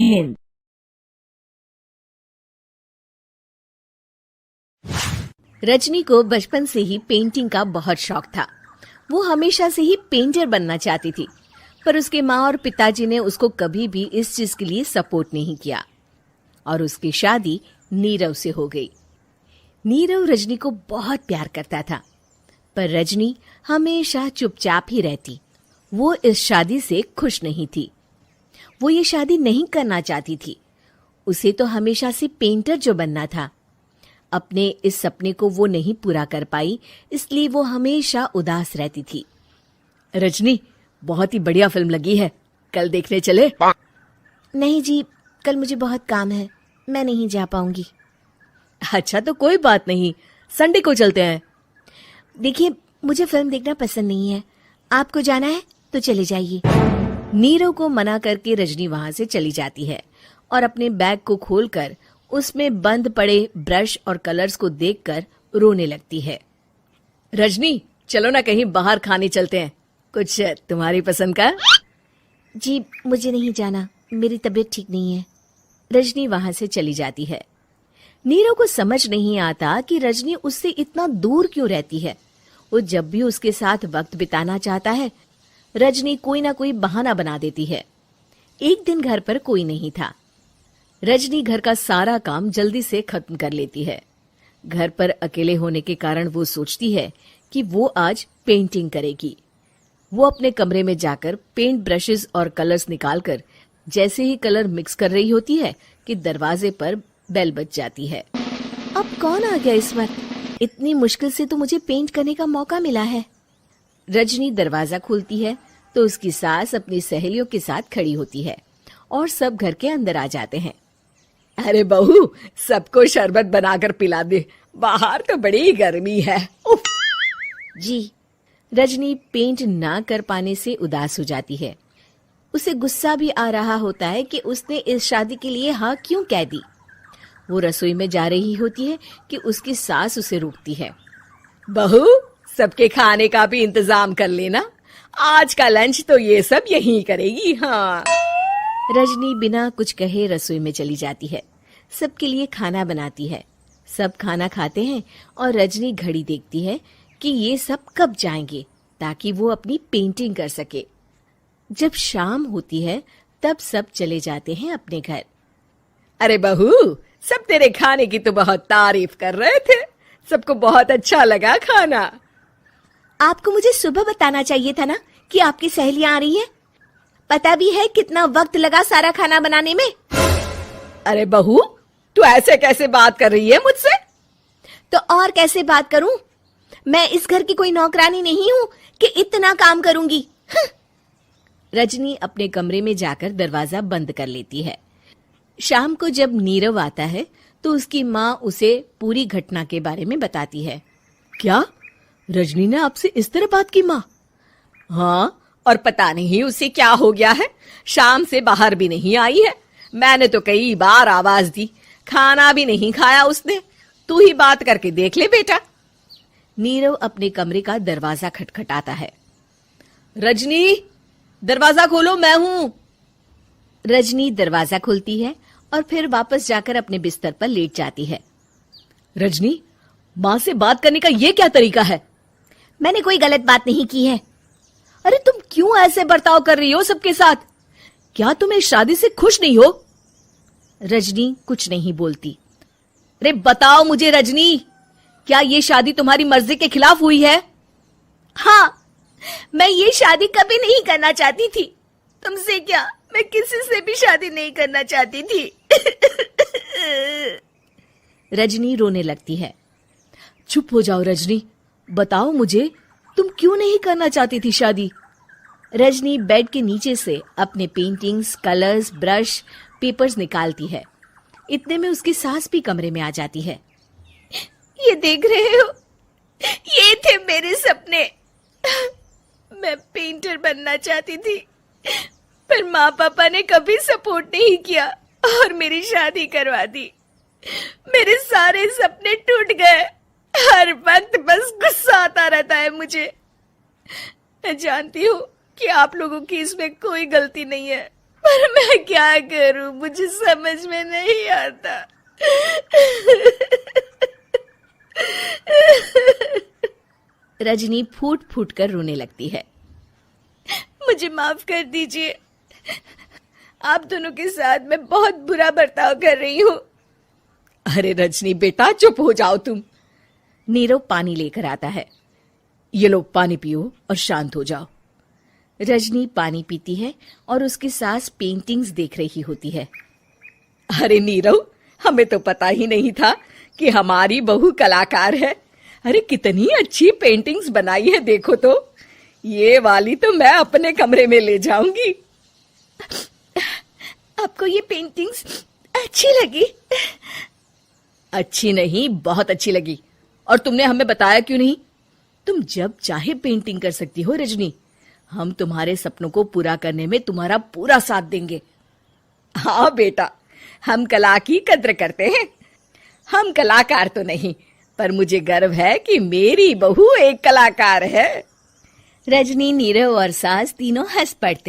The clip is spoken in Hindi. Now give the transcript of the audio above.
हिंद। रजनी को बचपन से ही पेंटिंग का बहुत शौक था। वो हमेशा से ही पेंटर बनना चाहती थी, पर उसके माँ और पिताजी ने उसको कभी भी इस चीज के लिए सपोर्ट नहीं किया और उसकी शादी नीरव से हो गई। नीरव रजनी को बहुत प्यार करता था, पर रजनी हमेशा चुपचाप ही रहती। वो इस शादी से खुश नहीं थी। वो ये शादी नहीं करना चाहती थी। उसे तो हमेशा से पेंटर जो बनना था। अपने इस सपने को वो नहीं पूरा कर पाई, इसलिए वो हमेशा उदास रहती थी। रजनी, बहुत ही बढ़िया फिल्म लगी है, कल देखने चले? नहीं जी, कल मुझे बहुत काम है, मैं नहीं जा पाऊंगी। अच्छा तो कोई बात नहीं, संडे को चलते हैं। देखिए, मुझे फिल्म देखना पसंद नहीं है, आपको जाना है तो चले जाइए। नीरव को मना करके रजनी वहां से चली जाती है और अपने बैग को खोलकर उसमें बंद पड़े ब्रश और कलर्स को देखकर रोने लगती है। रजनी, चलो ना कहीं बाहर खाने चलते हैं, कुछ तुम्हारी पसंद का। जी, मुझे नहीं जाना, मेरी तबीयत ठीक नहीं है। रजनी वहां से चली जाती है। नीरव को समझ नहीं आता कि रजनी उससे इतना दूर क्यों रहती है। वो जब भी उसके साथ वक्त बिताना चाहता है, रजनी कोई ना कोई बहाना बना देती है। एक दिन घर पर कोई नहीं था। रजनी घर का सारा काम जल्दी से खत्म कर लेती है। घर पर अकेले होने के कारण वो सोचती है कि वो आज पेंटिंग करेगी। वो अपने कमरे में जाकर पेंट ब्रशेस और कलर्स निकालकर जैसे ही कलर मिक्स कर रही होती है कि दरवाजे पर बेल बज जाती है। अब कौन आ गया इस वक्त? इतनी मुश्किल से तो मुझे पेंट करने का मौका मिला है। रजनी दरवाजा खोलती है तो उसकी सास अपनी सहेलियों के साथ खड़ी होती है और सब घर के अंदर आ जाते हैं। अरे बहू, सबको शरबत बनाकर पिला दे, बाहर तो बड़ी गर्मी है। उफ। जी। रजनी पेंट ना कर पाने से उदास हो जाती है। उसे गुस्सा भी आ रहा होता है कि उसने इस शादी के लिए हाँ क्यों कह दी। वो रसोई में जा रही होती है कि उसकी सास उसे रोकती है। बहू, सबके खाने का भी इंतजाम कर लेना, आज का लंच तो ये सब यहीं करेगी। हाँ। रजनी बिना कुछ कहे रसोई में चली जाती है। सबके लिए खाना बनाती है। सब खाना खाते हैं और रजनी घड़ी देखती है कि ये सब कब जाएंगे ताकि वो अपनी पेंटिंग कर सके। जब शाम होती है तब सब चले जाते हैं अपने घर। अरे बहू, सब तेरे खाने की तो बहुत तारीफ कर रहे थे, सबको बहुत अच्छा लगा खाना। आपको मुझे सुबह बताना चाहिए था ना कि आपकी सहेलियां आ रही हैं। पता भी है कितना वक्त लगा सारा खाना बनाने में। अरे बहू, तू ऐसे कैसे बात कर रही है मुझसे? तो और कैसे बात करूं? मैं इस घर की कोई नौकरानी नहीं हूं कि इतना काम करूंगी। रजनी अपने कमरे में जाकर दरवाजा बंद कर लेती है। शाम को जब नीरव आता है तो उसकी माँ उसे पूरी घटना के बारे में बताती है। क्या रजनी ने आपसे इस तरह बात की माँ? हाँ, और पता नहीं उसे क्या हो गया है, शाम से बाहर भी नहीं आई है। मैंने तो कई बार आवाज दी, खाना भी नहीं खाया उसने। तू ही बात करके देख ले बेटा। नीरव अपने कमरे का दरवाजा खटखटाता है। रजनी, दरवाजा खोलो, मैं हूं। रजनी दरवाजा खोलती है और फिर वापस जाकर अपने बिस्तर पर लेट जाती है। रजनी, माँ से बात करने का ये क्या तरीका है? मैंने कोई गलत बात नहीं की है। अरे तुम क्यों ऐसे बर्ताव कर रही हो सबके साथ? क्या तुम इस शादी से खुश नहीं हो? रजनी कुछ नहीं बोलती। अरे बताओ मुझे रजनी, क्या ये शादी तुम्हारी मर्जी के खिलाफ हुई है? हाँ, मैं ये शादी कभी नहीं करना चाहती थी। तुमसे क्या, मैं किसी से भी शादी नहीं करना चाहती थी। रजनी रोने लगती है। चुप हो जाओ रजनी, बताओ मुझे, तुम क्यों नहीं करना चाहती थी शादी? रजनी बेड के नीचे से अपने पेंटिंग्स, कलर्स, ब्रश, पेपर्स निकालती है। इतने में उसकी सास भी कमरे में आ जाती है। ये देख रहे हो, ये थे मेरे सपने। मैं पेंटर बनना चाहती थी, पर माँ पापा ने कभी सपोर्ट नहीं किया और मेरी शादी करवा दी। मेरे सारे सपने टूट गए। हर वक्त बस गुस्सा आता रहता है मुझे। मैं जानती हूँ कि आप लोगों की इसमें कोई गलती नहीं है, पर मैं क्या करूं, मुझे समझ में नहीं आता। रजनी फूट फूट कर रोने लगती है। मुझे माफ कर दीजिए, आप दोनों के साथ मैं बहुत बुरा बर्ताव कर रही हूँ। अरे रजनी बेटा, चुप हो जाओ तुम। नीरव पानी लेकर आता है। ये लो पानी पियो और शांत हो जाओ। रजनी पानी पीती है और उसकी सास पेंटिंग्स देख रही होती है। अरे नीरव, हमें तो पता ही नहीं था कि हमारी बहू कलाकार है। अरे कितनी अच्छी पेंटिंग्स बनाई है, देखो तो। ये वाली तो मैं अपने कमरे में ले जाऊंगी। आपको ये पेंटिंग्स अच्छी लगी? अच्छी नहीं, बहुत अच्छी लगी। और तुमने हमें बताया क्यों नहीं? तुम जब चाहे पेंटिंग कर सकती हो रजनी। हम तुम्हारे सपनों को पूरा करने में तुम्हारा पूरा साथ देंगे। हाँ बेटा, हम कला की कद्र करते हैं। हम कलाकार तो नहीं, पर मुझे गर्व है कि मेरी बहू एक कलाकार है। रजनी, नीरव और सास तीनों हंस पड़ते।